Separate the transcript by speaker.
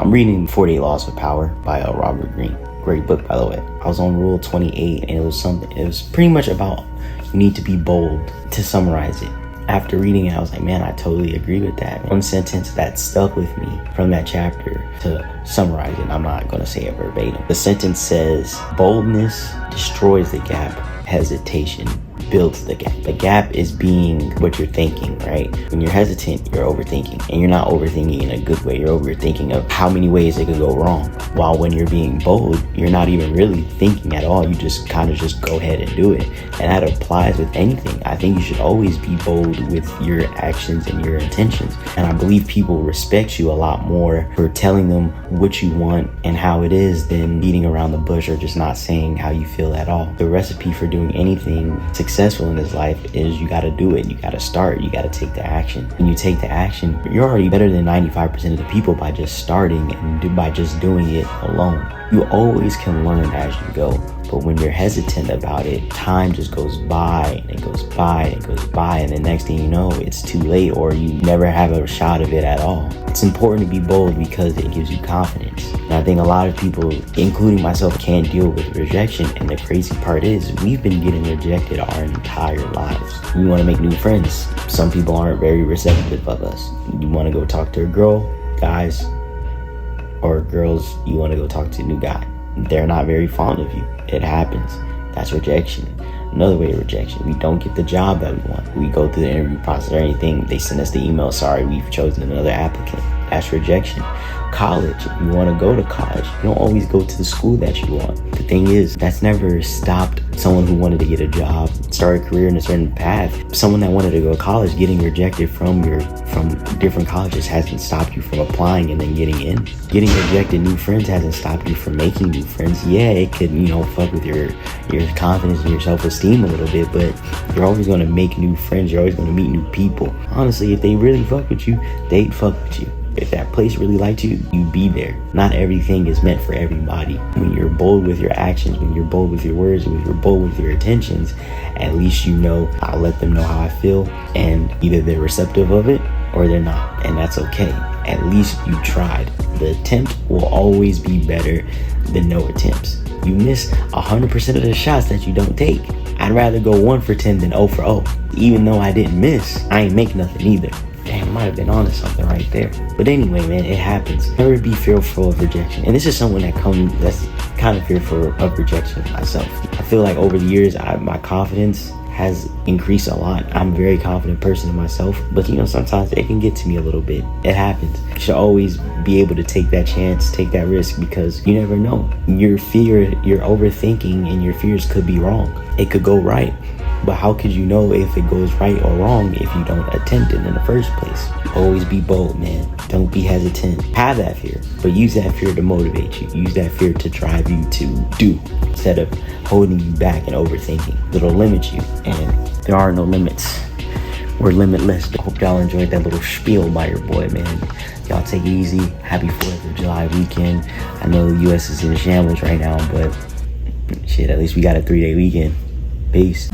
Speaker 1: I'm reading 48 Laws of Power by Robert Greene. Great book, by the way. I was on rule 28, and it was pretty much about you need to be bold. To summarize it, after reading it, I was like, man, I totally agree with that. One sentence that stuck with me from that chapter, to summarize it, I'm not going to say it verbatim. The sentence says, boldness destroys the gap, hesitation builds the gap. The gap is being what you're thinking, right? When you're hesitant, you're overthinking, and you're not overthinking in a good way. You're overthinking of how many ways it could go wrong. While when you're being bold, you're not even really thinking at all. You just kind of just go ahead and do it. And that applies with anything. I think you should always be bold with your actions and your intentions. And I believe people respect you a lot more for telling them what you want and how it is than beating around the bush or just not saying how you feel at all. The recipe for doing anything successful in this life is you got to do it. You got to start. You got to take the action. When you take the action, you're already better than 95% of the people by just starting and by just doing it alone. You always can learn as you go. But when you're hesitant about it, time just goes by and it goes by and it goes by, and the next thing you know, it's too late, or you never have a shot of it at all. It's important to be bold because it gives you confidence. And I think a lot of people, including myself, can't deal with rejection. And the crazy part is we've been getting rejected our entire lives. We want to make new friends. Some people aren't very receptive of us. You want to go talk to a girl, guys, or girls, you want to go talk to a new guy. They're not very fond of you. It happens. That's rejection. Another way of rejection, we don't get the job that we want. We go through the interview process or anything, they send us the email, sorry, we've chosen another applicant. That's rejection. College, if you want to go to college, you don't always go to the school that you want. The thing is, that's never stopped someone who wanted to get a job, start a career in a certain path. Someone that wanted to go to college, getting rejected from different colleges hasn't stopped you from applying and then getting in. Getting rejected new friends hasn't stopped you from making new friends. Yeah, it could, fuck with your confidence and your self-esteem a little bit, but you're always going to make new friends. You're always going to meet new people. Honestly, if they really fuck with you, they'd fuck with you. If that place really liked you, you'd be there. Not everything is meant for everybody. When you're bold with your actions, when you're bold with your words, when you're bold with your intentions, at least you know, I'll let them know how I feel, and either they're receptive of it or they're not, and that's okay. At least you tried. The attempt will always be better than no attempts. You miss 100% of the shots that you don't take. I'd rather go 1 for 10 than 0 for 0. Even though I didn't miss, I ain't make nothing either. Damn, I might have been onto something right there. But anyway, man, it happens. Never be fearful of rejection. And this is someone that's kind of fearful of rejection myself. I feel like over the years, my confidence has increased a lot. I'm a very confident person in myself, but sometimes it can get to me a little bit. It happens. You should always be able to take that chance, take that risk, because you never know. Your overthinking and your fears could be wrong. It could go right. But how could you know if it goes right or wrong if you don't attempt it in the first place? Always be bold, man. Don't be hesitant. Have that fear, but use that fear to motivate you. Use that fear to drive you to do instead of holding you back and overthinking. It'll limit you, and there are no limits. We're limitless. I hope y'all enjoyed that little spiel by your boy, man. Y'all take it easy. Happy 4th of July weekend. I know the U.S. is in a shambles right now, but shit, at least we got a 3-day weekend. Peace.